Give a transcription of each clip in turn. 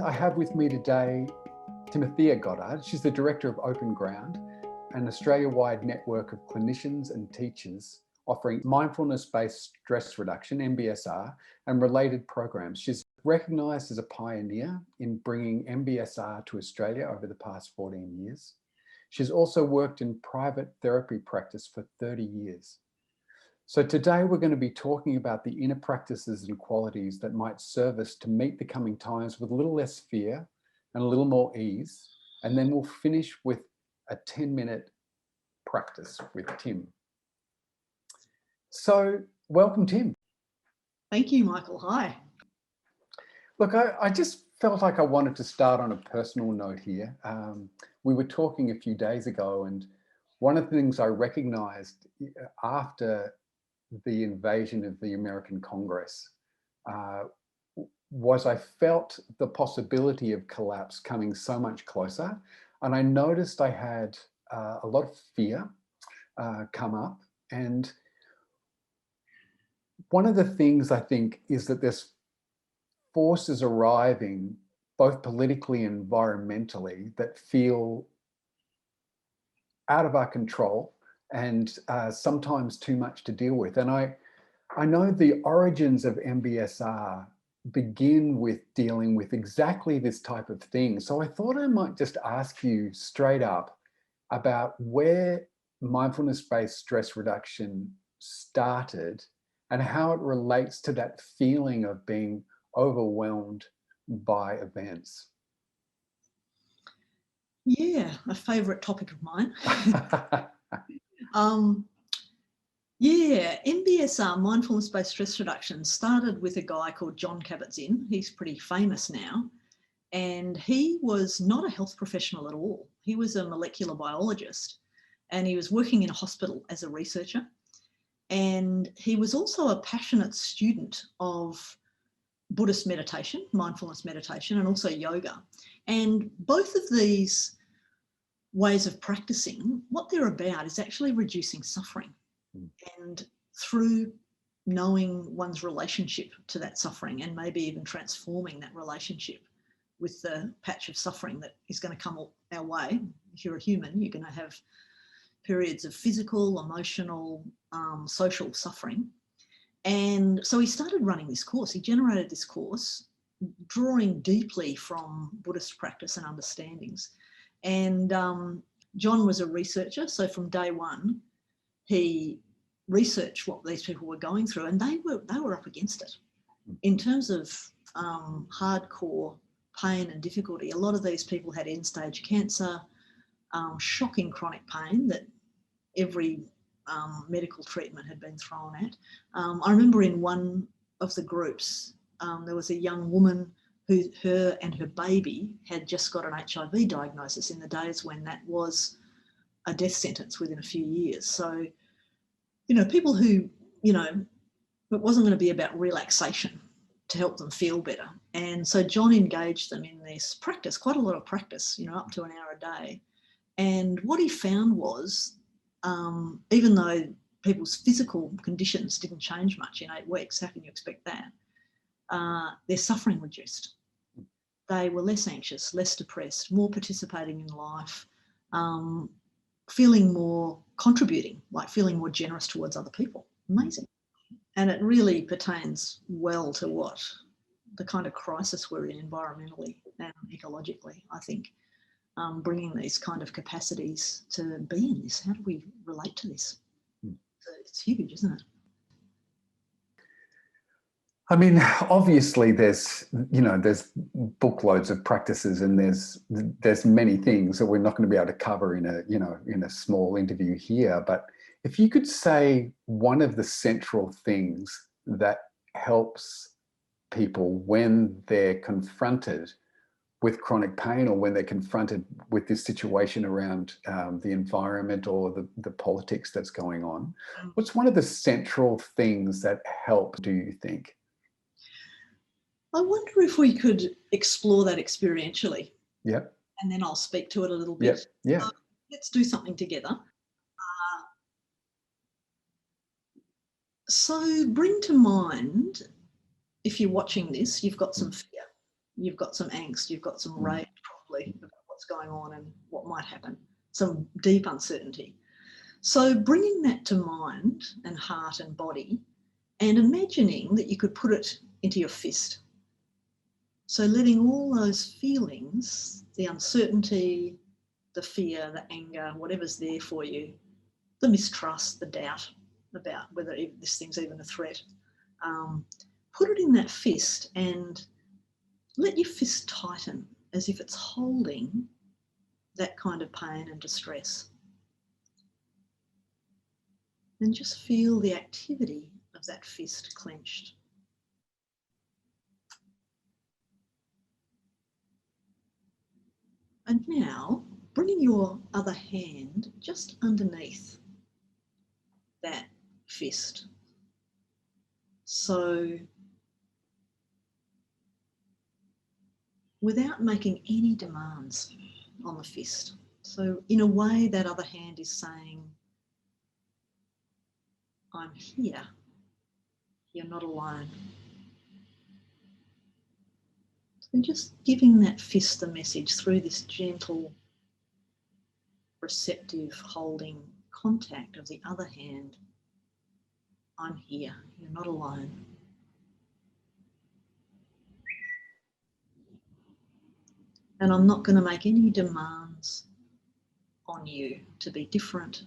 I have with me today Timothea Goddard. She's the director of Open Ground, an Australia-wide network of clinicians and teachers offering mindfulness-based stress reduction, MBSR, and related programs. She's recognised as a pioneer in bringing MBSR to Australia over the past 14 years. She's also worked in private therapy practice for 30 years. So today we're going to be talking about the inner practices and qualities that might serve us to meet the coming times with a little less fear and a little more ease. And then we'll finish with a 10-minute practice with Tim. So welcome, Tim. Thank you, Michael. Hi. Look, I just felt like I wanted to start on a personal note here. We were talking a few days ago, and one of the things I recognized after the invasion of the American Congress was I felt the possibility of collapse coming so much closer. And I noticed I had a lot of fear come up. And one of the things I think is that there's forces arriving, both politically and environmentally, that feel out of our control and sometimes too much to deal with. And I know the origins of MBSR begin with dealing with exactly this type of thing. So I thought I might just ask you straight up about where mindfulness-based stress reduction started and how it relates to that feeling of being overwhelmed by events. Yeah, a favourite topic of mine. Yeah, MBSR, Mindfulness-Based Stress Reduction, started with a guy called John Kabat-Zinn. He's pretty famous now. And he was not a health professional at all. He was a molecular biologist, and he was working in a hospital as a researcher. And he was also a passionate student of Buddhist meditation, mindfulness meditation, and also yoga. And both of these ways of practicing, what they're about is actually reducing suffering. And through knowing one's relationship to that suffering, and maybe even transforming that relationship with the patch of suffering that is going to come our way. If you're a human, you're going to have periods of physical, emotional, social suffering. And so he started running this course. He generated this course, drawing deeply from Buddhist practice and understandings. And John was a researcher. So from day one, he researched what these people were going through, and they were up against it. In terms of hardcore pain and difficulty, a lot of these people had end-stage cancer, shocking chronic pain that every medical treatment had been thrown at. I remember in one of the groups, there was a young woman who her and her baby had just got an HIV diagnosis in the days when that was a death sentence within a few years. So, you know, people who, you know, it wasn't going to be about relaxation to help them feel better. And so John engaged them in this practice, quite a lot of practice, you know, up to an hour a day. And what he found was, even though people's physical conditions didn't change much in 8 weeks, how can you expect that? Their suffering reduced. They were less anxious, less depressed, more participating in life, feeling more contributing, like feeling more generous towards other people. Amazing. And it really pertains well to what the kind of crisis we're in environmentally and ecologically, I think. Bringing these kind of capacities to be in this. How do we relate to this? It's huge, isn't it? I mean, obviously there's bookloads of practices, and there's many things that we're not going to be able to cover in a small interview here. But if you could say one of the central things that helps people when they're confronted with chronic pain, or when they're confronted with this situation around the environment or the politics that's going on, what's one of the central things that help, do you think? I wonder if we could explore that experientially. Yep. And then I'll speak to it a little bit. Yep. Yeah. Let's do something together. So bring to mind, if you're watching this, you've got some fear. You've got some angst, you've got some rage probably about what's going on and what might happen, some deep uncertainty. So bringing that to mind and heart and body, and imagining that you could put it into your fist. So letting all those feelings, the uncertainty, the fear, the anger, whatever's there for you, the mistrust, the doubt about whether this thing's even a threat, put it in that fist and let your fist tighten as if it's holding that kind of pain and distress. And just feel the activity of that fist clenched. And now, bringing your other hand just underneath that fist. So, without making any demands on the fist. So, in a way, that other hand is saying, I'm here. You're not alone. So just giving that fist the message through this gentle, receptive holding contact of the other hand. I'm here. You're not alone. And I'm not going to make any demands on you to be different,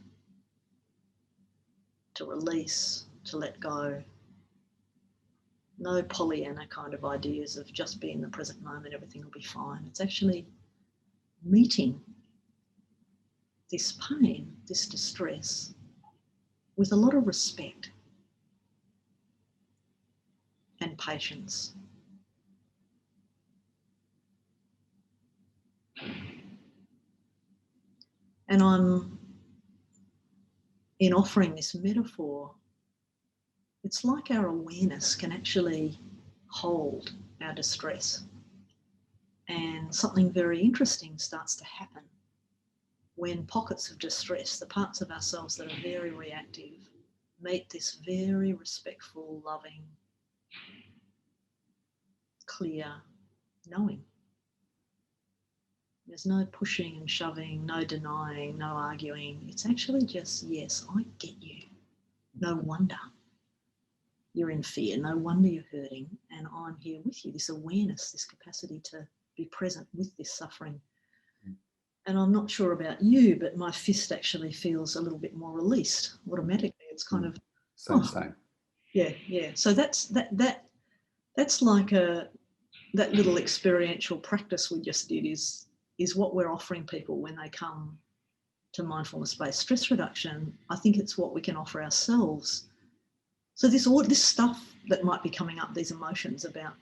to release, to let go. No Pollyanna kind of ideas of just be in the present moment, everything will be fine. It's actually meeting this pain, this distress, with a lot of respect and patience. And in offering this metaphor, it's like our awareness can actually hold our distress. And something very interesting starts to happen when pockets of distress, the parts of ourselves that are very reactive, meet this very respectful, loving, clear knowing. There's no pushing and shoving, no denying, no arguing. It's actually just, yes, I get you. No wonder you're in fear. No wonder you're hurting. And I'm here with you. This awareness, this capacity to be present with this suffering. And I'm not sure about you, but my fist actually feels a little bit more released automatically. It's kind of same. Yeah. So that's like that little experiential practice we just did is what we're offering people when they come to mindfulness-based stress reduction. I think it's what we can offer ourselves. So this stuff that might be coming up, these emotions about,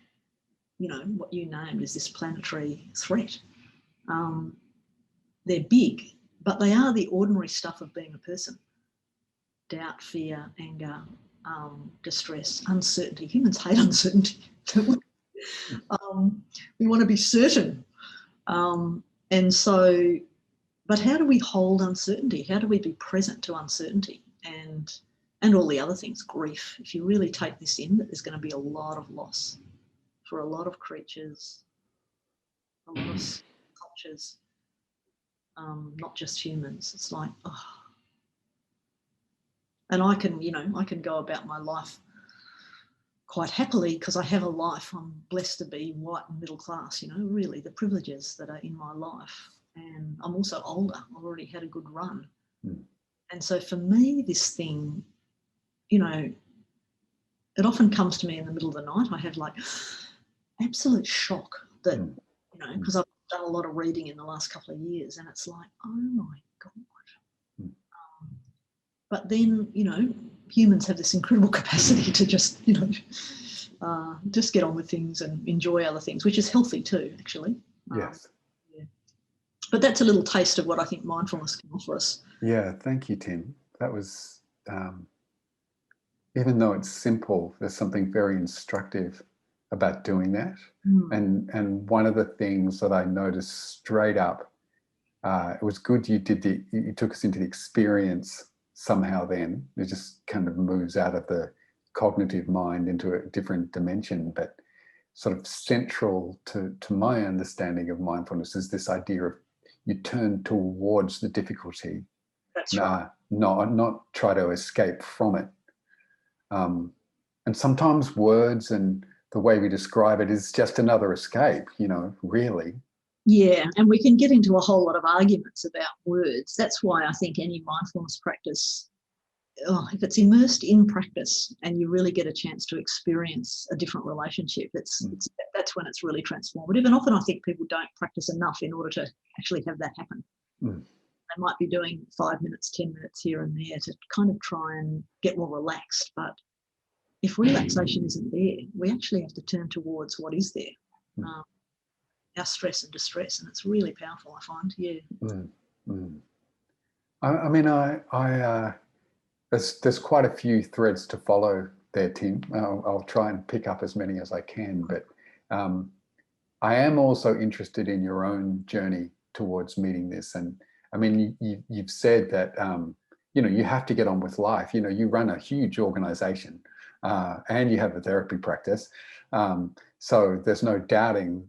what you named as this planetary threat, they're big, but they are the ordinary stuff of being a person. Doubt, fear, anger, distress, uncertainty. Humans hate uncertainty. We want to be certain. And so, but how do we hold uncertainty? How do we be present to uncertainty and all the other things, grief? If you really take this in, that there's going to be a lot of loss for a lot of creatures, a lot of cultures, not just humans. It's like, and I can go about my life quite happily because I have a life. I'm blessed to be white and middle class, really the privileges that are in my life. And I'm also older. I've already had a good run. And so for me, this thing, it often comes to me in the middle of the night. I have like absolute shock that, because I've done a lot of reading in the last couple of years, and it's like, oh my God. But then, humans have this incredible capacity to just, just get on with things and enjoy other things, which is healthy too, actually. Yes. But that's a little taste of what I think mindfulness can offer us. Yeah, thank you, Tim. That was, even though it's simple, there's something very instructive about doing that. And one of the things that I noticed straight up, it was good you took us into the experience somehow then. It just kind of moves out of the cognitive mind into a different dimension. But sort of central to my understanding of mindfulness is this idea of you turn towards the difficulty. That's right. Not try to escape from it. And sometimes words and the way we describe it is just another escape, really. Yeah, and we can get into a whole lot of arguments about words. That's why I think any mindfulness practice, if it's immersed in practice and you really get a chance to experience a different relationship, that's when it's really transformative. And often I think people don't practice enough in order to actually have that happen. They might be doing 5 minutes, 10 minutes here and there to kind of try and get more relaxed. But if relaxation isn't there, we actually have to turn towards what is there. Our stress and distress, and it's really powerful, I find. I mean, there's quite a few threads to follow there, Tim. I'll try and pick up as many as I can, but I am also interested in your own journey towards meeting this. And I mean, you've said that you have to get on with life. You run a huge organization and you have a therapy practice, so there's no doubting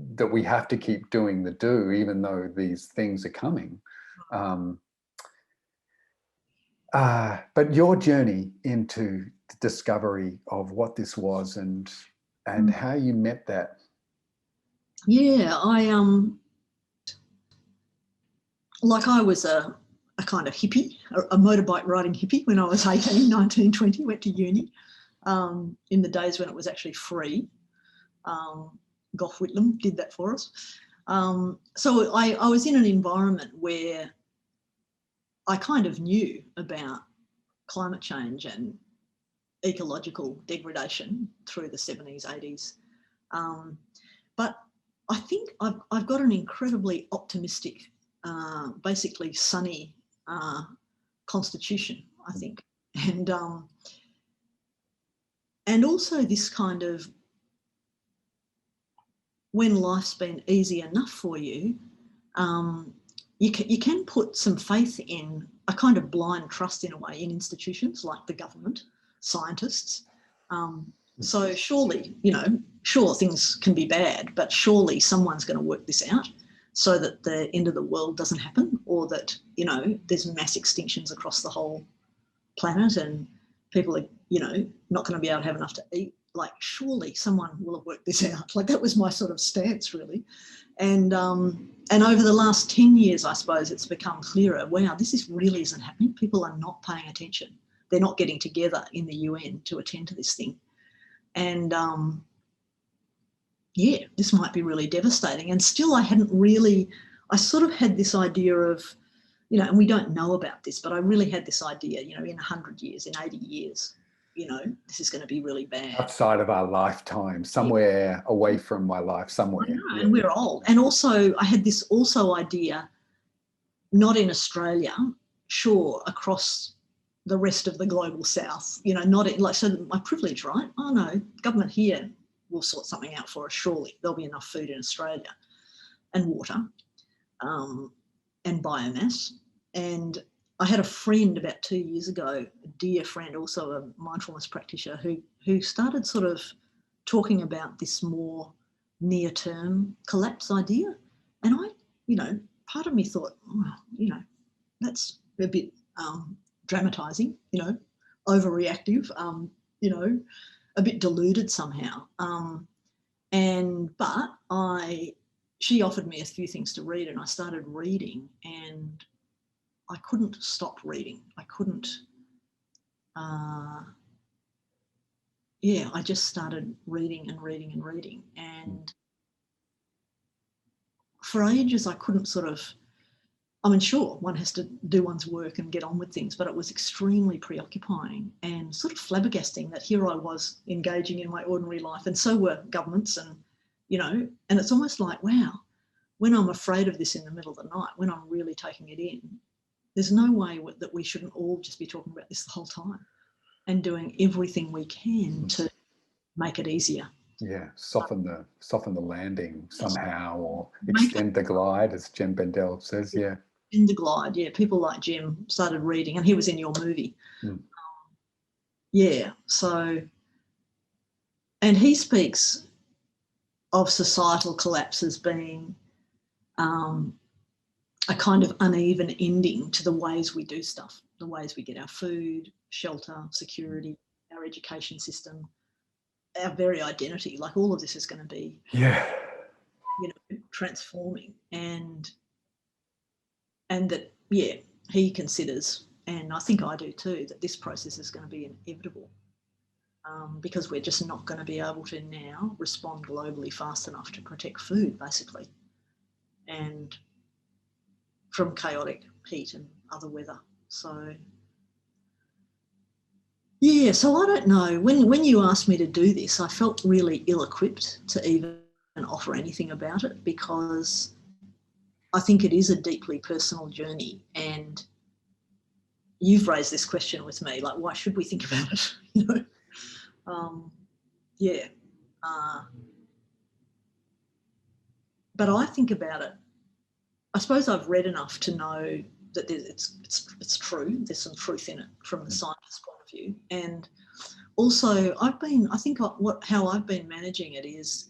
that we have to keep doing the do, even though these things are coming. But your journey into the discovery of what this was and how you met that. Yeah, I was a kind of hippie, a motorbike riding hippie when I was 18, 19, 20, went to uni in the days when it was actually free. Gough Whitlam did that for us. So I was in an environment where I kind of knew about climate change and ecological degradation through the 70s, 80s. But I think I've got an incredibly optimistic, basically sunny constitution, I think. And also this kind of, when life's been easy enough for you, you can put some faith in a kind of blind trust in a way in institutions like the government, scientists. So surely, sure things can be bad, but surely someone's going to work this out so that the end of the world doesn't happen, or that, there's mass extinctions across the whole planet and people are, not going to be able to have enough to eat. Like, surely someone will have worked this out. Like, that was my sort of stance, really. And over the last 10 years, I suppose, it's become clearer, wow, this really isn't happening. People are not paying attention. They're not getting together in the UN to attend to this thing. And, this might be really devastating. And still I sort of had this idea of, and we don't know about this, but I really had this idea, in 100 years, in 80 years, this is going to be really bad. Outside of our lifetime, somewhere away from my life, somewhere. I know, and we're old. And also I had this idea, not in Australia, sure, across the rest of the global south, not in, so my privilege, right? Oh no, government here will sort something out for us, surely. There'll be enough food in Australia and water and biomass. And I had a friend about 2 years ago, a dear friend, also a mindfulness practitioner, who started sort of talking about this more near-term collapse idea. And I, part of me thought, that's a bit dramatising, overreactive, a bit deluded somehow. But she offered me a few things to read, and I started reading, and I couldn't stop reading. I couldn't, I just started reading and reading and reading. And for ages, I couldn't sure, one has to do one's work and get on with things, but it was extremely preoccupying and sort of flabbergasting that here I was engaging in my ordinary life, and so were governments, and, and it's almost like, wow, when I'm afraid of this in the middle of the night, when I'm really taking it in, there's no way that we shouldn't all just be talking about this the whole time and doing everything we can to make it easier. Yeah, soften the landing somehow, or extend the glide, as Jem Bendell says. Yeah. In the glide, yeah. People like Jem started reading, and he was in your movie. So And he speaks of societal collapse as being a kind of uneven ending to the ways we do stuff, the ways we get our food, shelter, security, our education system, our very identity. Like all of this is going to be, transforming, and that, he considers, and I think I do too, that this process is going to be inevitable. Because we're just not going to be able to now respond globally fast enough to protect food, basically, and from chaotic heat and other weather. So, so I don't know. When you asked me to do this, I felt really ill-equipped to even offer anything about it, because I think it is a deeply personal journey, and you've raised this question with me, like, why should we think about it? But I think about it. I suppose I've read enough to know that it's true. There's some truth in it from the scientist's point of view, and also how I've been managing it is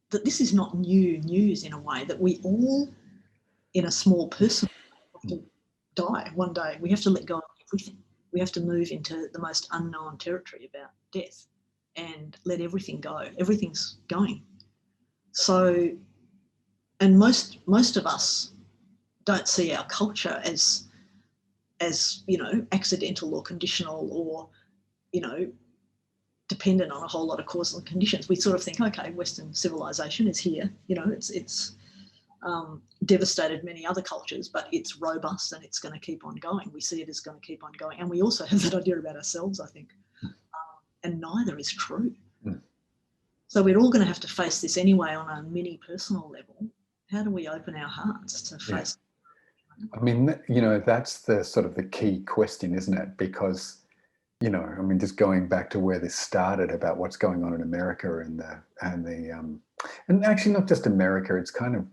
that this is not new news in a way, that we all, in a small person, have to die one day. We have to let go of everything. We have to move into the most unknown territory about death and let everything go. Everything's going. So, and most of us don't see our culture as accidental or conditional or, dependent on a whole lot of causal conditions. We sort of think, okay, Western civilization is here. It's devastated many other cultures, but it's robust and it's going to keep on going. We see it as going to keep on going. And we also have that idea about ourselves, I think. And neither is true. So we're all going to have to face this anyway on a mini personal level. How do we open our hearts to face it? I mean, that's the sort of the key question, isn't it? Because, just going back to where this started about what's going on in America and actually not just America, it's kind of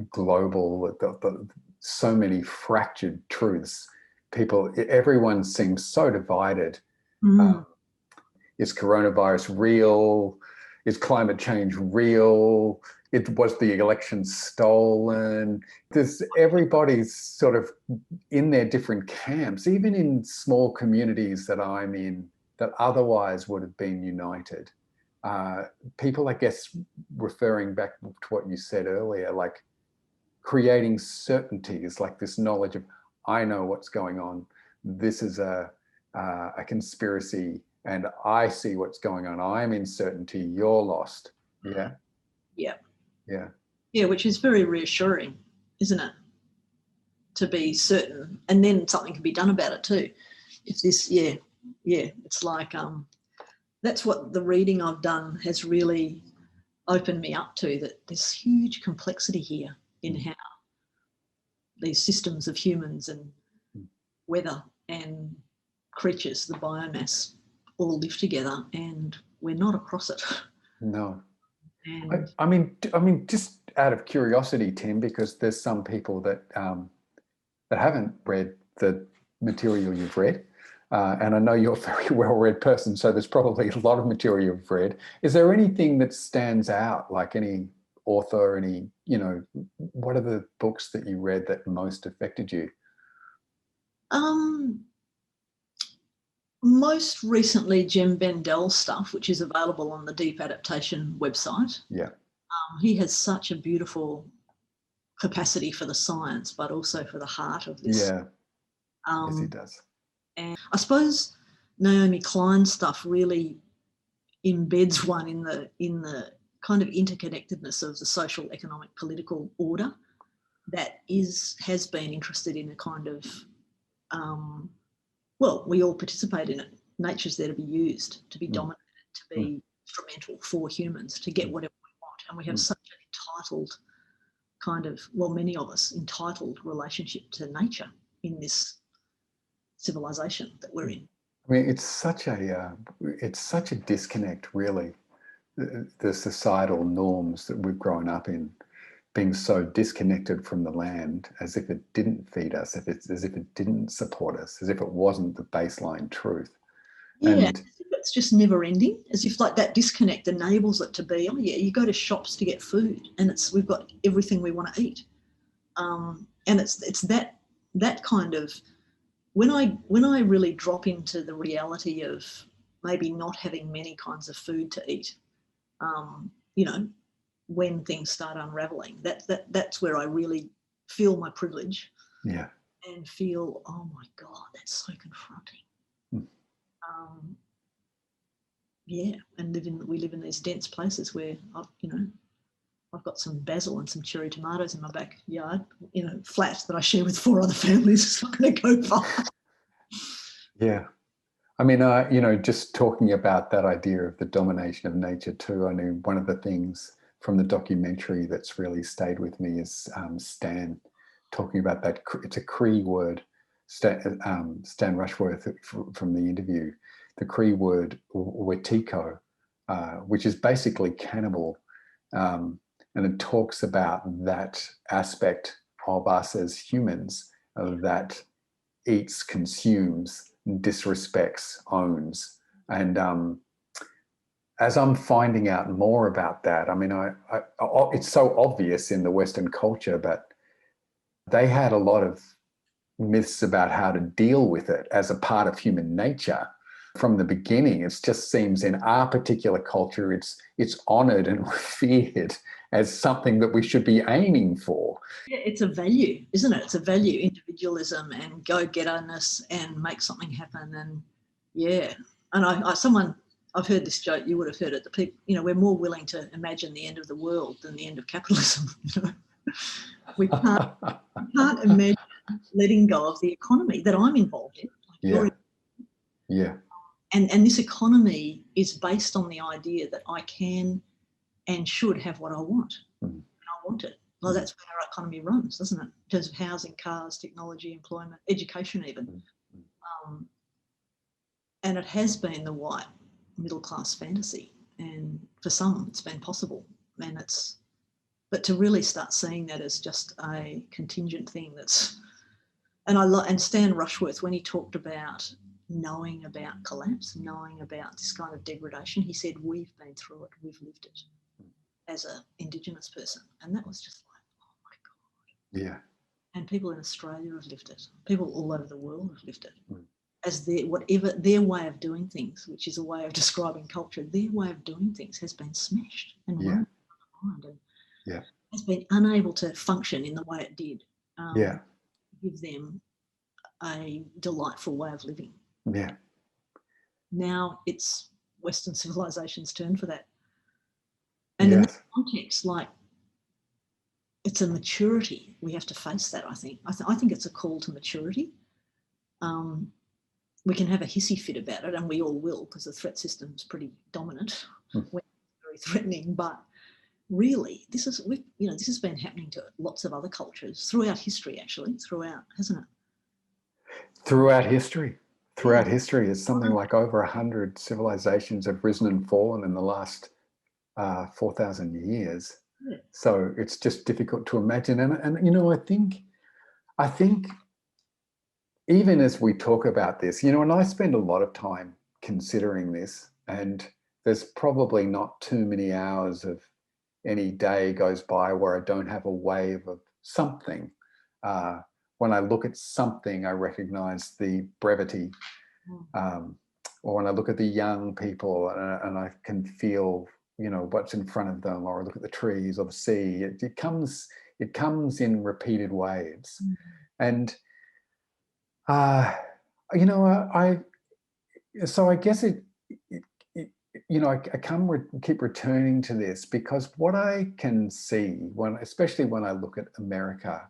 global, so many fractured truths. Everyone seems so divided. Is coronavirus real? Is climate change real? Was the election stolen? Everybody's sort of in their different camps, even in small communities that I'm in that otherwise would have been united. People, I guess, referring back to what you said earlier, like creating certainties, like this knowledge of, I know what's going on. This is a conspiracy, and I see what's going on. I'm in certainty. You're lost. Yeah. Yeah, which is very reassuring, isn't it? To be certain, and then something can be done about it too. If this, it's like that's what the reading I've done has really opened me up to, that there's huge complexity here in how these systems of humans and weather and creatures, the biomass, all live together, and we're not across it. No. I mean, just out of curiosity, Tim, because there's some people that haven't read the material you've read, and I know you're a very well-read person, so there's probably a lot of material you've read. Is there anything that stands out, like any author, what are the books that you read that most affected you? Most recently, Jem Bendel's stuff, which is available on the Deep Adaptation website. Yeah. He has such a beautiful capacity for the science, but also for the heart of this. Yeah. Yes, he does. And I suppose Naomi Klein's stuff really embeds one in the kind of interconnectedness of the social, economic, political order that has been interested in a kind of we all participate in it. Nature's there to be used, to be dominated, to be instrumental for humans, to get whatever we want. And we have such an entitled kind of, many of us, entitled relationship to nature in this civilization that we're in. I mean, it's such a disconnect, really, the societal norms that we've grown up in, being so disconnected from the land, as if it didn't feed us, as if it didn't support us, as if it wasn't the baseline truth. Yeah, And it's just never ending, as if like that disconnect enables it to be, oh yeah, you go to shops to get food and we've got everything we want to eat. And it's that kind of, when I really drop into the reality of maybe not having many kinds of food to eat, you know, when things start unraveling, that's where I really feel my privilege. yeah. And feel, oh my God, that's so confronting. Mm. Yeah, and we live in these dense places where I've got some basil and some cherry tomatoes in my backyard, flat that I share with 4 other families. It's not going to go far. Yeah. I mean, just talking about that idea of the domination of nature too, I mean, one of the things from the documentary that's really stayed with me is Stan talking about that. It's a Cree word, Stan Rushworth from the interview, the Cree word wetiko, which is basically cannibal. And it talks about that aspect of us as humans that eats, consumes, disrespects, owns. And as I'm finding out more about that, I mean, it's so obvious in the Western culture, but they had a lot of myths about how to deal with it as a part of human nature from the beginning. It just seems in our particular culture, it's honored and revered as something that we should be aiming for. Yeah, it's a value, isn't it? It's a value, individualism and go-getterness and make something happen. And yeah, and I've heard this joke, you would have heard it, that people, we're more willing to imagine the end of the world than the end of capitalism. We can't imagine letting go of the economy that I'm involved in. Yeah. And this economy is based on the idea that I can and should have what I want. And I want it. Well, that's where our economy runs, doesn't it? In terms of housing, cars, technology, employment, education even. And it has been the white middle class fantasy. And for some, it's been possible. But to really start seeing that as just a contingent thing and Stan Rushworth, when he talked about knowing about collapse, knowing about this kind of degradation, he said, we've been through it, we've lived it as an Indigenous person. And that was just like, oh my God. Yeah. And people in Australia have lived it. People all over the world have lived it. As their way of doing things, which is a way of describing culture, their way of doing things has been smashed and run behind and has been unable to function in the way it did. Give them a delightful way of living. Yeah. Now it's Western civilization's turn for that. And in that context, like, it's a maturity. We have to face that, I think. I think it's a call to maturity. We can have a hissy fit about it, and we all will, because the threat system is pretty dominant, very threatening. But really, this has been happening to lots of other cultures throughout history, actually, hasn't it? Throughout history, it's something like over 100 civilizations have risen and fallen in the last 4,000 years. Yeah. So it's just difficult to imagine. And I think even as we talk about this, and I spend a lot of time considering this, and there's probably not too many hours of any day goes by where I don't have a wave of something. When I look at something, I recognize the brevity. Or when I look at the young people and I can feel, what's in front of them, or I look at the trees or the sea, it comes in repeated waves. And, I guess I keep returning to this because what I can see, especially when I look at America,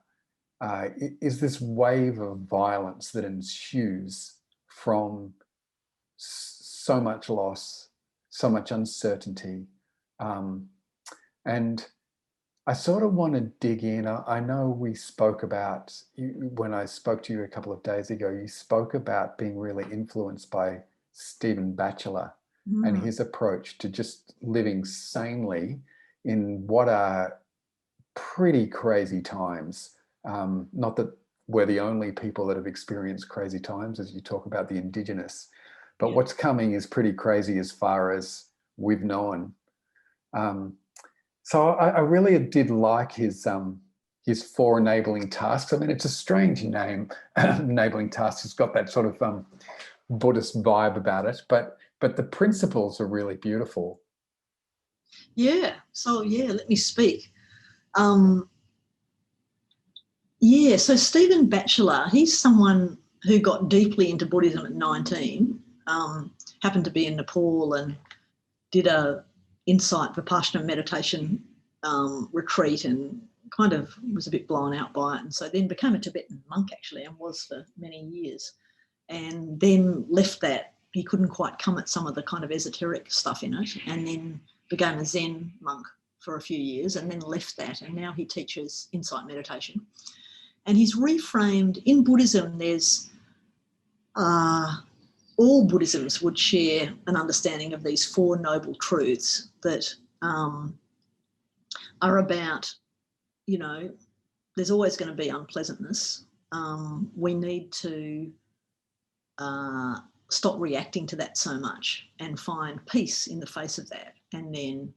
is this wave of violence that ensues from so much loss, so much uncertainty. And I sort of want to dig in. I know we spoke about, when I spoke to you a couple of days ago, you spoke about being really influenced by Stephen Batchelor and his approach to just living sanely in what are pretty crazy times. Not that we're the only people that have experienced crazy times, as you talk about the Indigenous, but what's coming is pretty crazy as far as we've known. So I really did like his 4 enabling tasks. I mean, it's a strange name, enabling tasks. It's got that sort of Buddhist vibe about it, but the principles are really beautiful. Yeah. So let me speak. So Stephen Batchelor, he's someone who got deeply into Buddhism at 19, happened to be in Nepal and did a insight Vipassana meditation retreat and kind of was a bit blown out by it. And so then became a Tibetan monk actually, and was for many years. And then left that. He couldn't quite come at some of the kind of esoteric stuff in it, and then became a Zen monk for a few years and then left that. And now he teaches insight meditation. And he's reframed, in Buddhism, there's all Buddhisms would share an understanding of these 4 noble truths that are about, there's always going to be unpleasantness. We need to stop reacting to that so much and find peace in the face of that, and then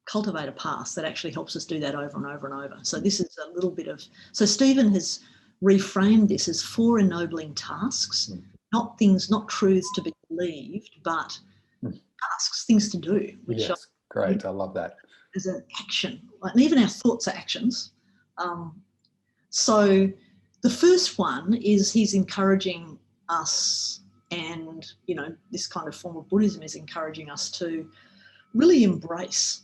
cultivate a path that actually helps us do that over and over and over. So this is a little bit of, so Stephen has reframed this as 4 ennobling tasks, not truths to be believed, but tasks, things to do. Which yes, great. I love that. As an action, and even our thoughts are actions. So the first one is he's encouraging us, and this kind of form of Buddhism is encouraging us to really embrace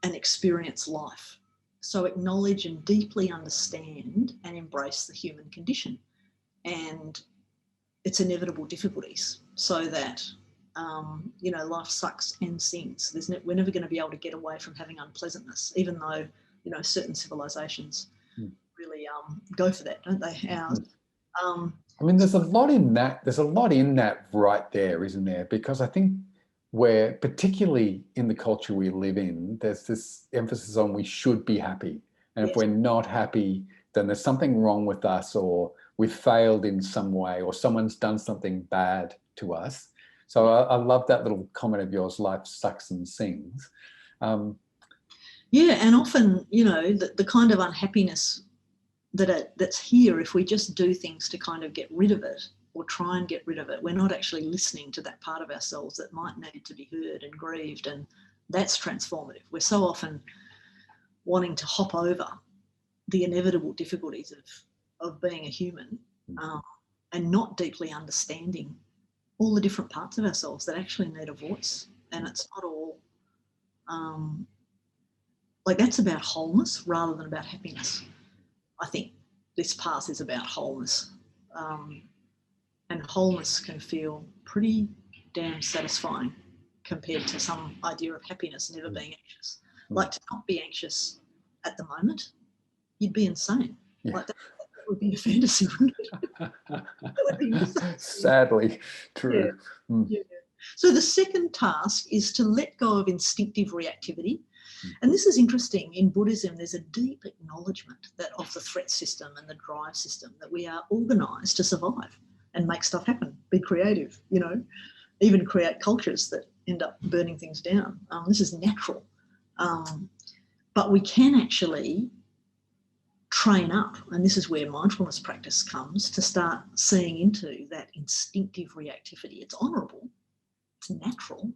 and experience life. So acknowledge and deeply understand and embrace the human condition and its inevitable difficulties, so that life sucks and sings. We're never going to be able to get away from having unpleasantness, even though certain civilizations really go for that, don't they? Ours. I mean, there's a lot in that. There's a lot in that right there, isn't there? Because I think where, particularly in the culture we live in, there's this emphasis on we should be happy. And if we're not happy, then there's something wrong with us, or we've failed in some way, or someone's done something bad to us. So I love that little comment of yours, life sucks and sings. And often, the kind of unhappiness that's here, if we just do things to kind of get rid of it or try and get rid of it, we're not actually listening to that part of ourselves that might need to be heard and grieved, and that's transformative. We're so often wanting to hop over the inevitable difficulties of being a human, and not deeply understanding all the different parts of ourselves that actually need a voice. And it's not all that's about wholeness rather than about happiness. I think this path is about wholeness, and wholeness can feel pretty damn satisfying compared to some idea of happiness never being anxious. Like, to not be anxious at the moment, you'd be insane. Like that would be a fantasy, wouldn't it? That would be sadly true. Yeah. So the second task is to let go of instinctive reactivity. And this is interesting. In Buddhism, there's a deep acknowledgement that of the threat system and the drive system, that we are organised to survive and make stuff happen, be creative, even create cultures that end up burning things down. This is natural. But we can actually train up, and this is where mindfulness practice comes, to start seeing into that instinctive reactivity. It's honourable, it's natural,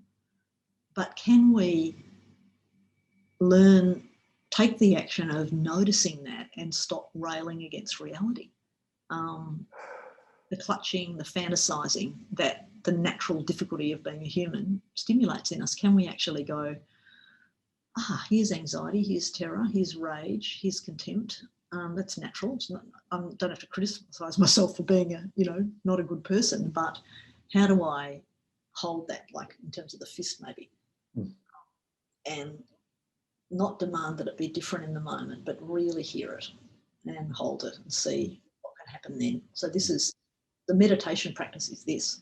but can we take the action of noticing that and stop railing against reality? The clutching, the fantasizing that the natural difficulty of being a human stimulates in us. Can we actually go, here's anxiety, here's terror, here's rage, here's contempt. That's natural. It's not, I don't have to criticise myself for being not a good person, but how do I hold that, like in terms of the fist maybe, and not demand that it be different in the moment, but really hear it and hold it and see what can happen then. So this is the meditation practice, is this,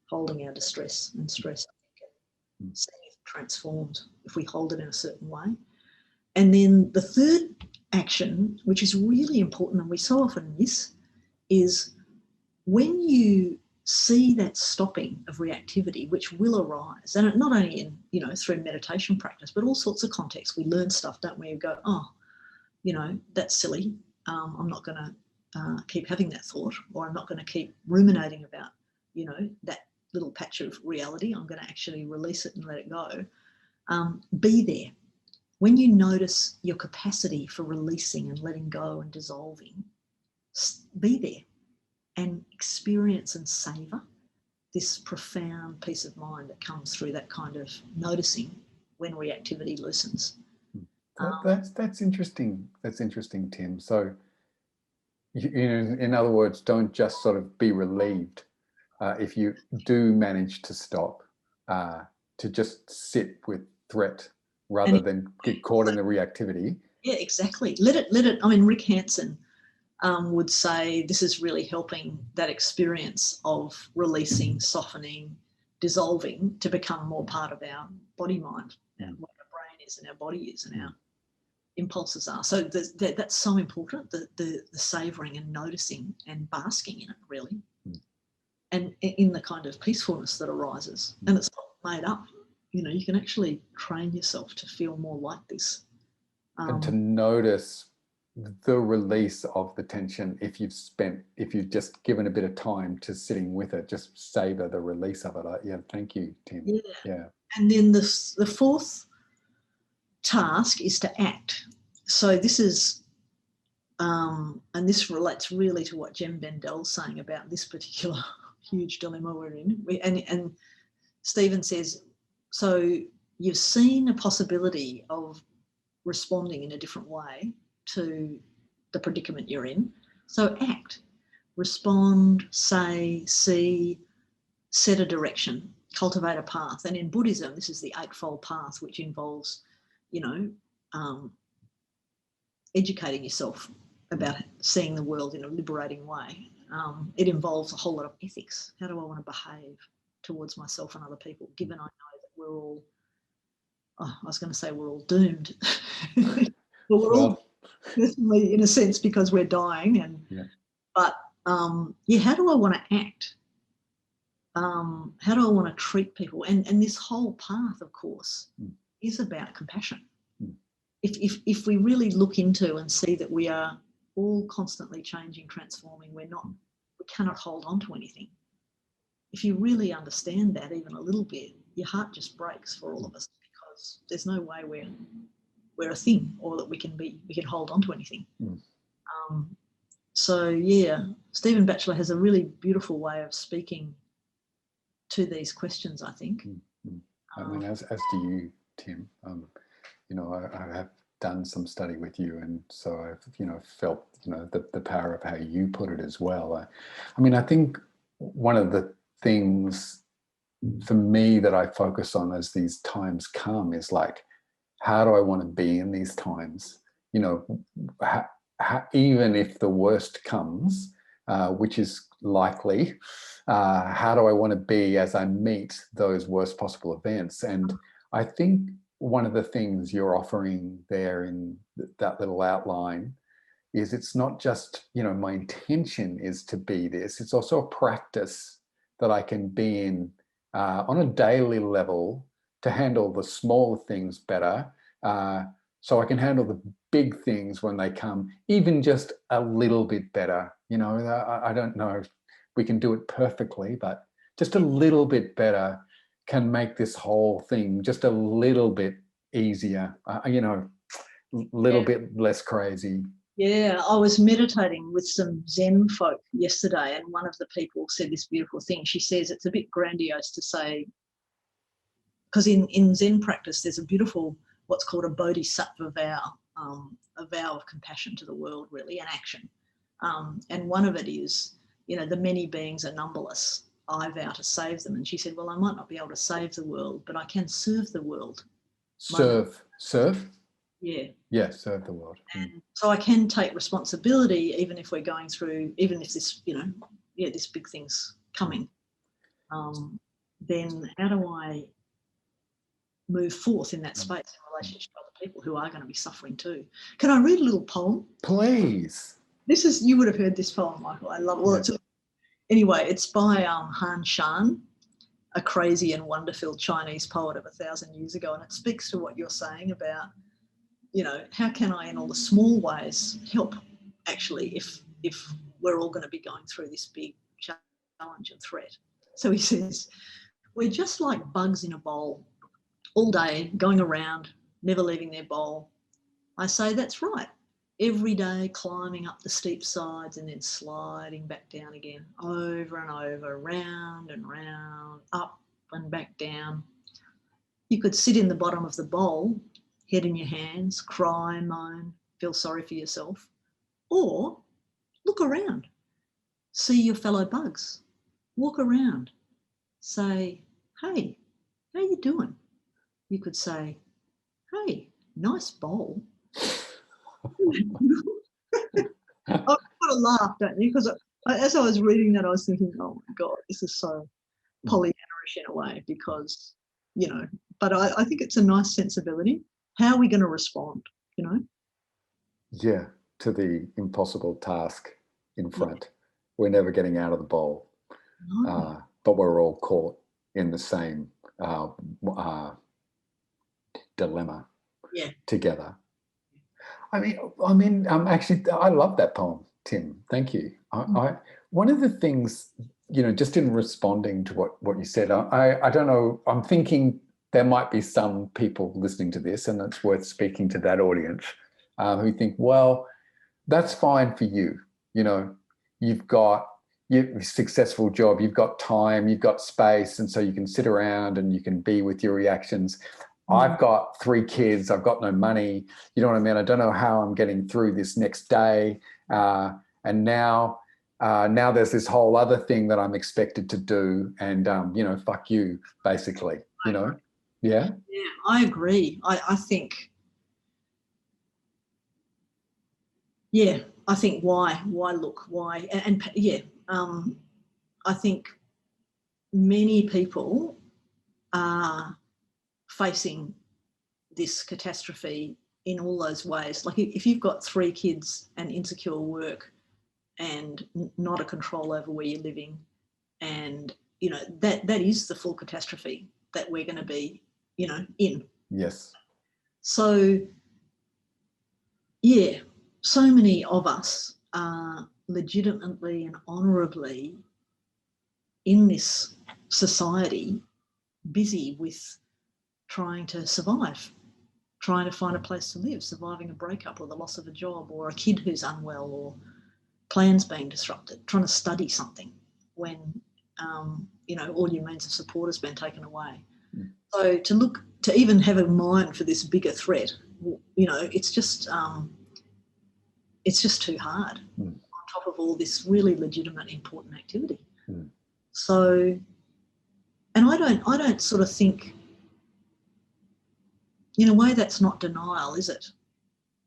holding our distress and stress, seeing if it transforms if we hold it in a certain way. And then the third action, which is really important and we so often miss, is when you see that stopping of reactivity, which will arise. And not only in, you know, through meditation practice, but all sorts of contexts. We learn stuff, don't we? We go, oh, you know, that's silly. I'm not going to keep having that thought, or I'm not going to keep ruminating about, you know, that little patch of reality. I'm going to actually release it and let it go. Be there. When you notice your capacity for releasing and letting go and dissolving, be there and experience and savour this profound peace of mind that comes through that kind of noticing when reactivity loosens. That's interesting. That's interesting, Tim. So, you know, in other words, don't just sort of be relieved if you do manage to stop, to just sit with threat rather than get caught in the reactivity. Yeah, exactly. Let it. I mean, Rick Hansen would say this is really helping that experience of releasing, softening, dissolving to become more part of our body mind, and what our brain is and our body is and our impulses are. So that's so important, the savouring and noticing and basking in it, really. And in the kind of peacefulness that arises. And it's not made up. You know, you can actually train yourself to feel more like this. And to notice the release of the tension if you've just given a bit of time to sitting with it, just savor the release of it. Yeah, thank you, Tim. Yeah. And then the fourth task is to act. So this is, and this relates really to what Jem Bendel's saying about this particular huge dilemma we're in. And Stephen says, so you've seen a possibility of responding in a different way to the predicament you're in. So act, respond, say, see, set a direction, cultivate a path. And in Buddhism, this is the Eightfold Path, which involves, you know, educating yourself about seeing the world in a liberating way. It involves a whole lot of ethics. How do I want to behave towards myself and other people, given I know that we're all, I was going to say we're all doomed. But we're all personally, in a sense, because we're dying. But how do I want to act? How do I want to treat people? And this whole path, of course, is about compassion. If we really look into and see that we are all constantly changing, transforming, we cannot hold on to anything. If you really understand that even a little bit, your heart just breaks for all of us, because there's no way we're a thing, or that we can hold on to anything. So yeah, Stephen Batchelor has a really beautiful way of speaking to these questions, I think. I mean, as do you, Tim. You know, I have done some study with you, and so I've, you know, felt, you know, the power of how you put it as well. I mean, I think one of the things for me that I focus on as these times come is like, how do I want to be in these times? You know, even if the worst comes, which is likely, how do I want to be as I meet those worst possible events? And I think one of the things you're offering there in that little outline is it's not just, you know, my intention is to be this, it's also a practice that I can be in on a daily level to handle the small things better, so I can handle the big things when they come, even just a little bit better. You know, I don't know if we can do it perfectly, but just a little bit better can make this whole thing just a little bit easier, you know, little bit less crazy. Yeah, I was meditating with some Zen folk yesterday, and one of the people said this beautiful thing. She says it's a bit grandiose to say, because in Zen practice there's a beautiful, what's called a bodhisattva vow, a vow of compassion to the world, really, and action. And one of it is, you know, the many beings are numberless. I vow to save them. And she said, well, I might not be able to save the world, but I can serve the world. Serve? Yeah. Yeah, serve the world. And so I can take responsibility, even if we're going through, even if this, you know, this big thing's coming. Then how do I move forth in that space in relationship to other people who are going to be suffering too? Can I read a little poem? Please. This is, you would have heard this poem, Michael. I love it. Well, Anyway, it's by Han Shan, a crazy and wonder-filled Chinese poet of 1,000 years ago, and it speaks to what you're saying about, how can I, in all the small ways, help actually if we're all going to be going through this big challenge and threat. So he says, we're just like bugs in a bowl, all day going around, never leaving their bowl. I say, that's right. Every day climbing up the steep sides and then sliding back down again, over and over, round and round, up and back down. You could sit in the bottom of the bowl, head in your hands, cry, moan, feel sorry for yourself, or look around, see your fellow bugs, walk around, say, hey, how you doing? You could say, hey, nice bowl. I've got to laugh, don't you? Because as I was reading that, I was thinking, oh my God, this is so Pollyanna-ish in a way, because, but I think it's a nice sensibility. How are we going to respond, Yeah, to the impossible task in front. We're never getting out of the bowl, but we're all caught in the same dilemma together. Actually, I love that poem, Tim. Thank you. One of the things, just in responding to what you said, I don't know, I'm thinking there might be some people listening to this, and it's worth speaking to that audience who think, well, that's fine for you. You've got your successful job, you've got time, you've got space, and so you can sit around and you can be with your reactions. I've got 3 kids, I've got no money, you know what I mean? I don't know how I'm getting through this next day. And now there's this whole other thing that I'm expected to do, and, fuck you, basically, Yeah? Yeah, I agree. I think, I think why look, why, and I think many people are facing this catastrophe in all those ways. Like if you've got 3 kids and insecure work and not a control over where you're living, and that is the full catastrophe that we're going to be in. Yes. So so many of us are legitimately and honourably in this society busy with trying to survive, trying to find a place to live, surviving a breakup or the loss of a job, or a kid who's unwell, or plans being disrupted, trying to study something when all your means of support has been taken away. So to even have a mind for this bigger threat, it's just too hard on top of all this really legitimate, important activity. So, and I don't sort of think, in a way, that's not denial, is it?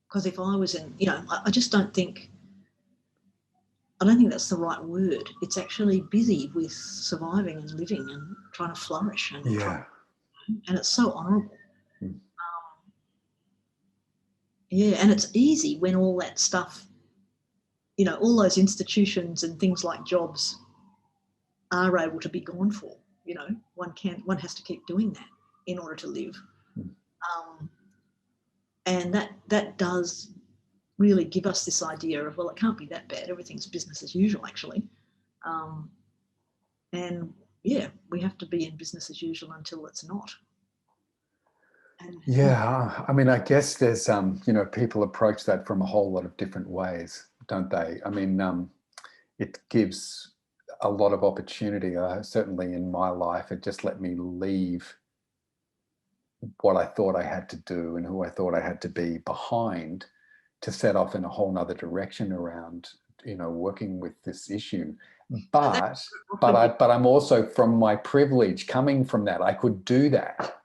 Because if I was in, I just don't think that's the right word. It's actually busy with surviving and living and trying to flourish, and and it's so honourable. And it's easy when all that stuff, all those institutions and things like jobs are able to be gone for. One has to keep doing that in order to live. And that does really give us this idea of, well, it can't be that bad. Everything's business as usual, actually. And we have to be in business as usual until it's not. I guess there's, people approach that from a whole lot of different ways, don't they? It gives a lot of opportunity. Certainly in my life, it just let me leave what I thought I had to do and who I thought I had to be behind to set off in a whole nother direction around, working with this issue. But I'm also, from my privilege coming from that, I could do that.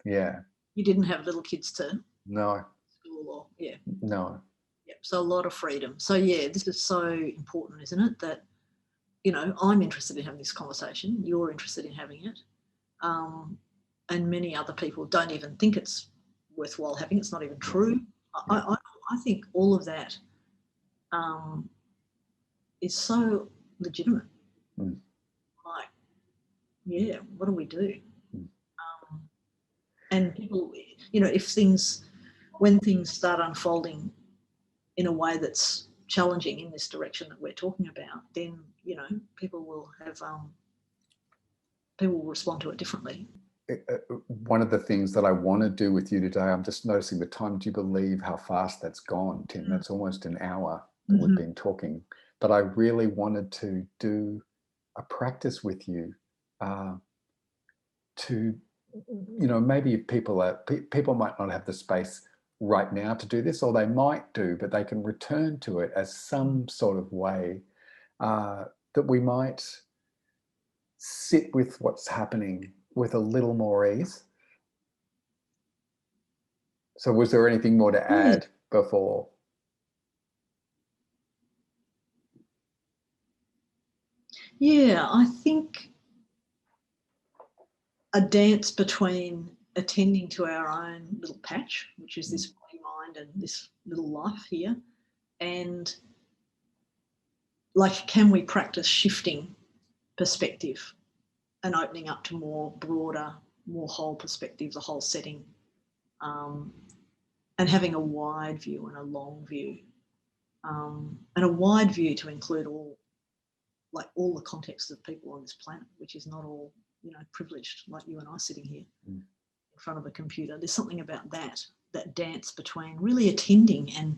Yeah. You didn't have little kids to no school or no. Yep. So a lot of freedom. So this is so important, isn't it? That I'm interested in having this conversation. You're interested in having it. And many other people don't even think it's worthwhile having. It's not even true. I think all of that is so legitimate. Mm. Like, yeah, what do we do? Mm. And people, when things start unfolding in a way that's challenging in this direction that we're talking about, then, people will respond to it differently. One of the things that I want to do with you today, I'm just noticing the time. Do you believe how fast that's gone, Tim? That's almost an hour that we've been talking. But I really wanted to do a practice with you to, maybe if people might not have the space right now to do this, or they might do, but they can return to it as some sort of way that we might sit with what's happening with a little more ease. So was there anything more to add before? Yeah, I think a dance between attending to our own little patch, which is this body, mind, and this little life here, and like, can we practice shifting perspective and opening up to more broader, more whole perspective, the whole setting, and having a wide view and a long view, and a wide view to include all the context of people on this planet, which is not all, privileged like you and I sitting here in front of a computer. There's something about that dance between really attending and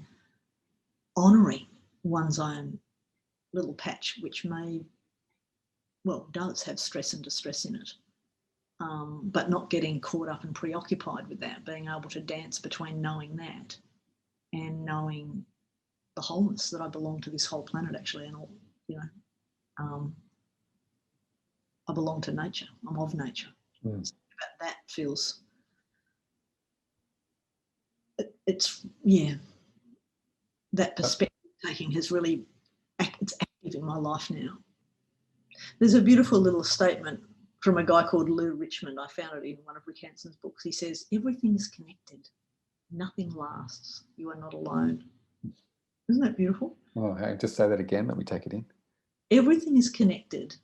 honouring one's own little patch, which does have stress and distress in it, but not getting caught up and preoccupied with that, being able to dance between knowing that and knowing the wholeness that I belong to this whole planet, actually, and all, I belong to nature. I'm of nature. So that feels, that perspective taking has really, it's active in my life now. There's a beautiful little statement from a guy called Lou Richmond. I found it in one of Rick Hanson's books. He says, everything is connected. Nothing lasts. You are not alone. Isn't that beautiful? Oh, hey, just say that again. Let me take it in. Everything is connected.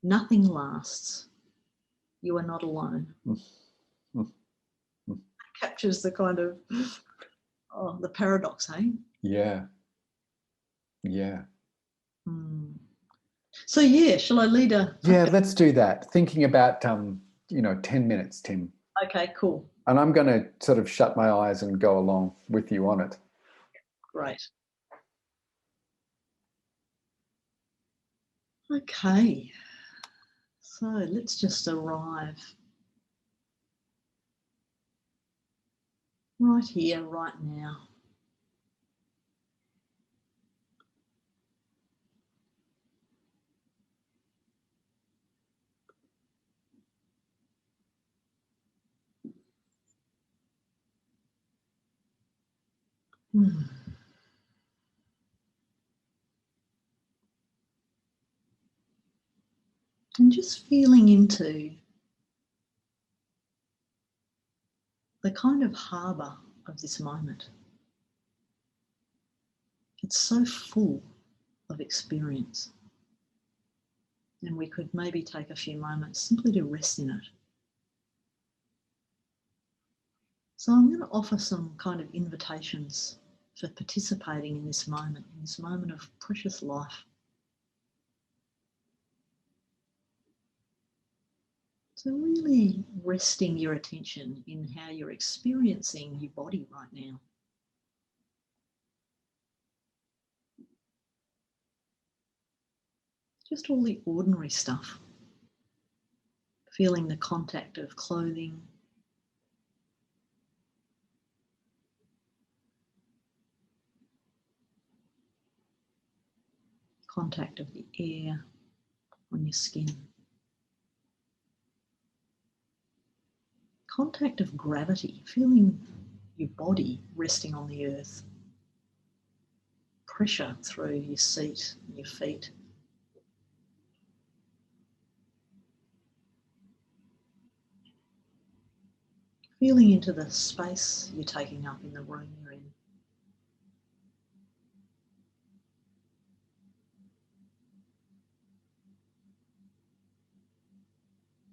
Nothing lasts. You are not alone. It captures the kind of, the paradox, hey? Yeah. Yeah. So, shall I lead a... Yeah, let's do that. Thinking about, 10 minutes, Tim. Okay, cool. And I'm going to sort of shut my eyes and go along with you on it. Great. Okay. So let's just arrive right here, right now. And just feeling into the kind of harbour of this moment. It's so full of experience. And we could maybe take a few moments simply to rest in it. So I'm going to offer some kind of invitations for participating in this moment of precious life. So really resting your attention in how you're experiencing your body right now. Just all the ordinary stuff. Feeling the contact of clothing. Contact of the air on your skin. Contact of gravity, feeling your body resting on the earth. Pressure through your seat and your feet. Feeling into the space you're taking up in the room you're in.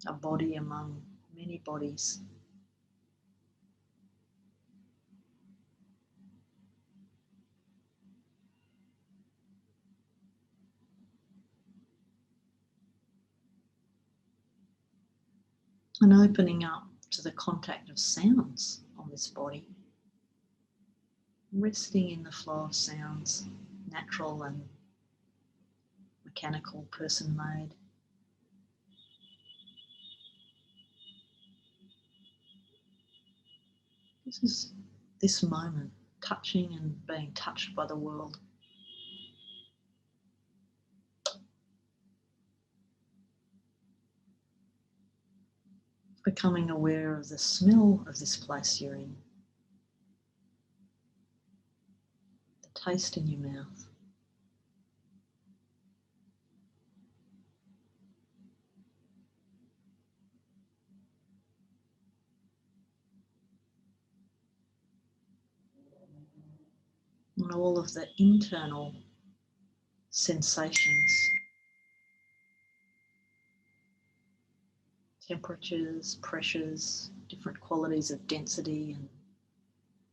a body among many bodies. And opening up to the contact of sounds on this body. Resting in the flow of sounds, natural and mechanical, person-made. This is this moment, touching and being touched by the world. Becoming aware of the smell of this place you're in, the taste in your mouth, and all of the internal sensations, temperatures, pressures, different qualities of density and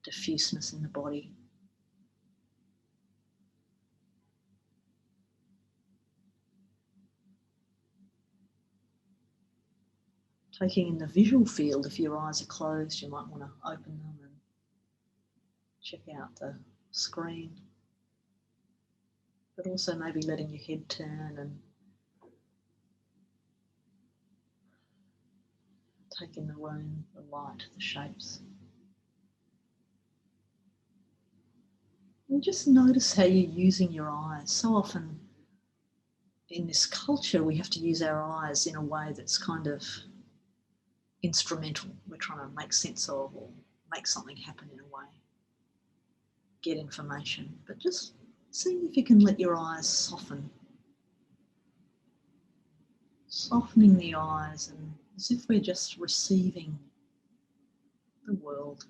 diffuseness in the body. Taking in the visual field, if your eyes are closed, you might want to open them and check out the screen. But also maybe letting your head turn and take in the room, the light, the shapes. And just notice how you're using your eyes. So often in this culture, we have to use our eyes in a way that's kind of instrumental. We're trying to make sense of or make something happen in a way, get information. But just see if you can let your eyes soften. Softening the eyes, and as if we're just receiving the world,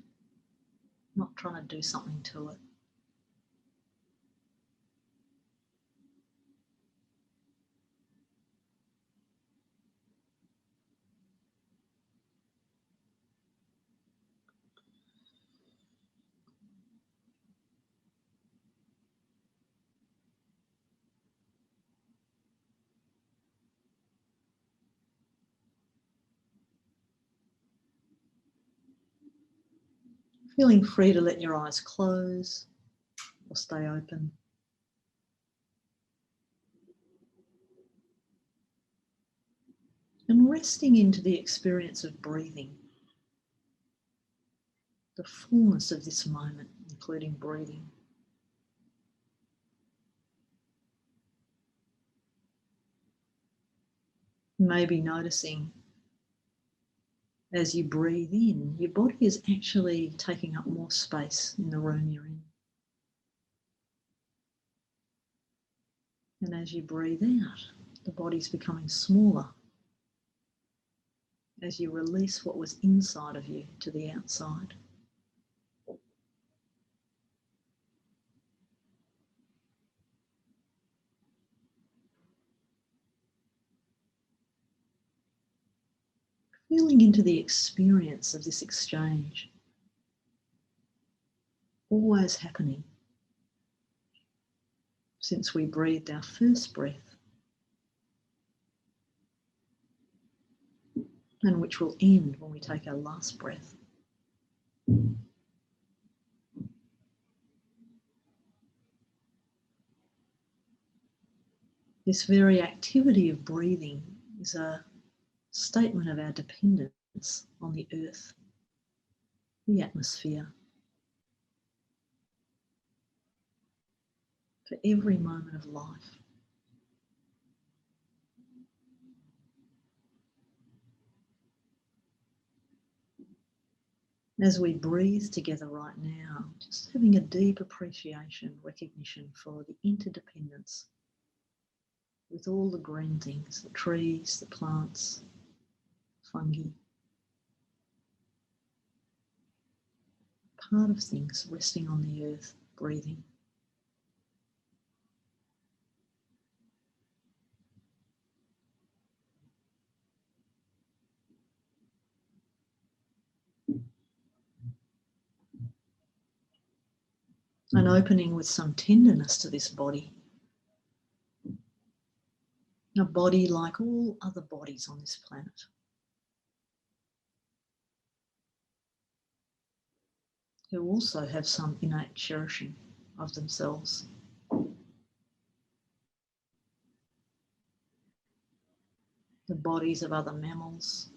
not trying to do something to it. Feeling free to let your eyes close or stay open. And resting into the experience of breathing, the fullness of this moment, including breathing. Maybe noticing as you breathe in, your body is actually taking up more space in the room you're in. And as you breathe out, the body's becoming smaller as you release what was inside of you to the outside. Feeling into the experience of this exchange, always happening since we breathed our first breath, and which will end when we take our last breath. This very activity of breathing is a statement of our dependence on the earth, the atmosphere, for every moment of life. As we breathe together right now, just having a deep appreciation, recognition for the interdependence with all the green things, the trees, the plants, fungi, part of things resting on the earth, breathing. and opening with some tenderness to this body. A body like all other bodies on this planet. Who also have some innate cherishing of themselves. The bodies of other mammals,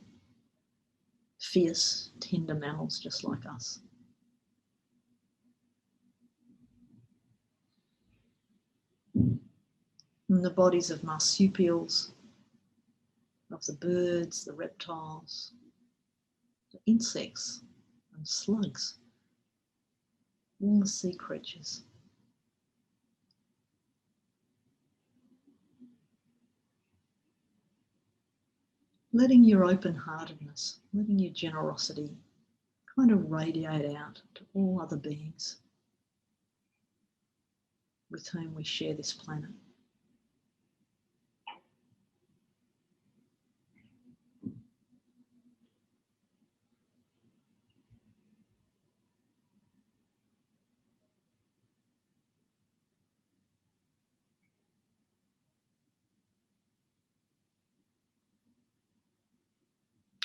fierce, tender mammals just like us. And the bodies of marsupials, of the birds, the reptiles, the insects and slugs, all the sea creatures. Letting your open-heartedness, letting your generosity kind of radiate out to all other beings with whom we share this planet.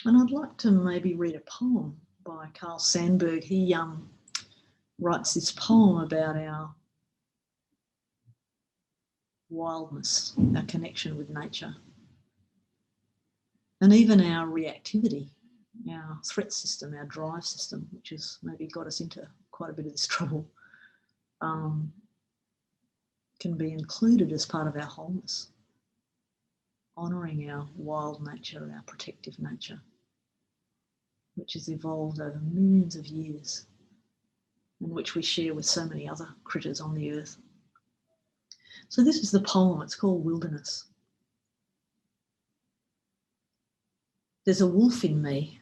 And I'd like to maybe read a poem by Carl Sandburg. He writes this poem about our wildness, our connection with nature, and even our reactivity, our threat system, our drive system, which has maybe got us into quite a bit of this trouble, can be included as part of our wholeness, honouring our wild nature, our protective nature, which has evolved over millions of years and which we share with so many other critters on the earth. So this is the poem. It's called Wilderness. There's a wolf in me,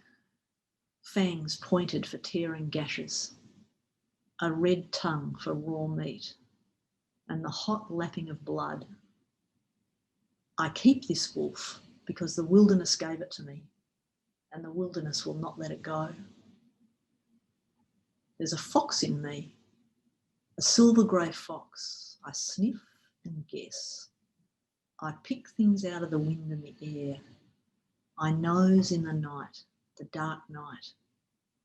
fangs pointed for tearing gashes, a red tongue for raw meat, and the hot lapping of blood. I keep this wolf because the wilderness gave it to me, and the wilderness will not let it go. There's a fox in me, a silver grey fox. I sniff and guess. I pick things out of the wind and the air. I nose in the night, the dark night,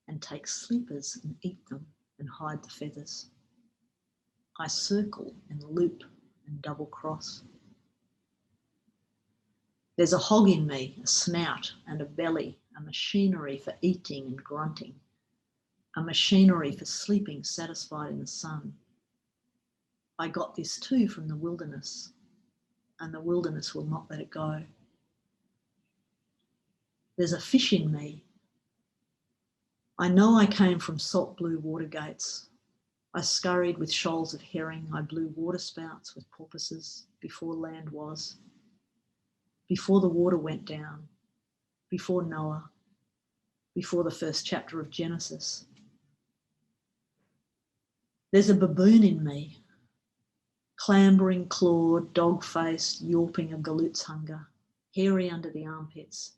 and take sleepers and eat them and hide the feathers. I circle and loop and double cross. There's a hog in me, a snout and a belly, a machinery for eating and grunting, a machinery for sleeping satisfied in the sun. I got this too from the wilderness, and the wilderness will not let it go. There's a fish in me. I know I came from salt blue water gates. I scurried with shoals of herring. I blew water spouts with porpoises before land was, before the water went down, before Noah, before the first chapter of Genesis. There's a baboon in me, clambering, clawed, dog-faced, yelping of galoot's hunger, hairy under the armpits.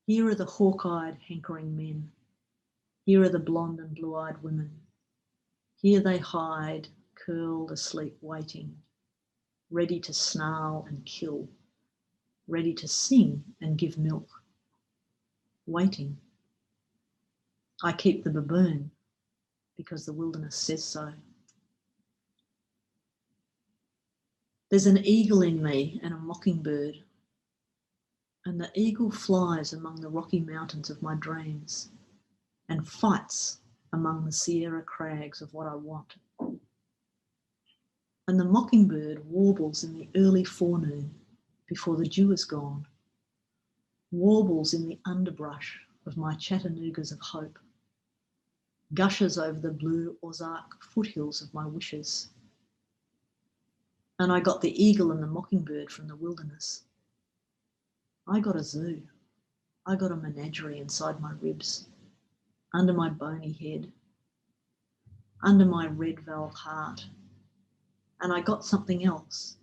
Here are the hawk-eyed, hankering men. Here are the blonde and blue-eyed women. Here they hide, curled asleep, waiting, ready to snarl and kill, ready to sing and give milk, waiting. I keep the baboon because the wilderness says so. There's an eagle in me and a mockingbird, and the eagle flies among the rocky mountains of my dreams and fights among the Sierra crags of what I want. And the mockingbird warbles in the early forenoon before the dew is gone, warbles in the underbrush of my Chattanoogas of hope, gushes over the blue Ozark foothills of my wishes. And I got the eagle and the mockingbird from the wilderness. I got a zoo. I got a menagerie inside my ribs, under my bony head, under my red valve heart. And I got something else.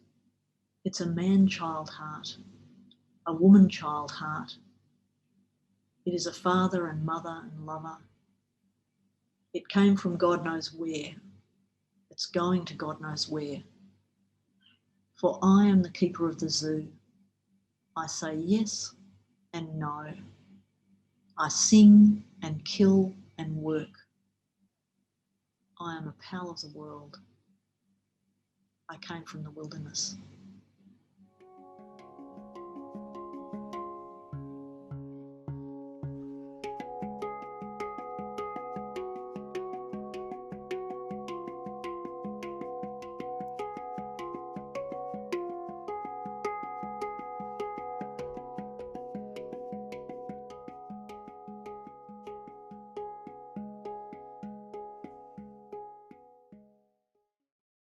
It's a man-child heart, a woman-child heart. It is a father and mother and lover. It came from God knows where, It's going to God knows where. For I am the keeper of the zoo. I say yes and no. I sing and kill and work. I am a pal of the world. I came from the wilderness.